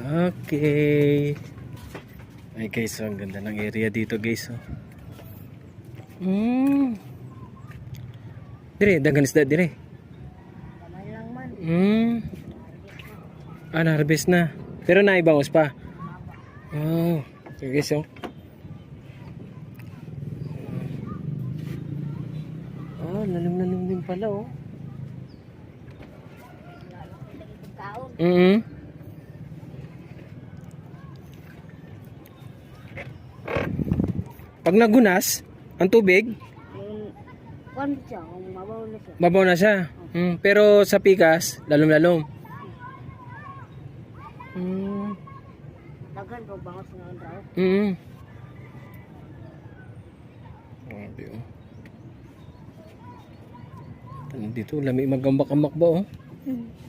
Okay. Ay guys, ang ganda ng area dito guys. Dire, dagan isda dire. Kamay lang man. Na-harvest na. Pero naibangos pa. Oh, sige guys lalim din pala Kaon. Pag nagunas, ang tubig, Kung siya, kung mabaw na siya. babaw na siya. Pero sa pikas, lalom-lalom. Dagan ko bangos nga ang raw. Grabe dito, lami magambak-ambak ba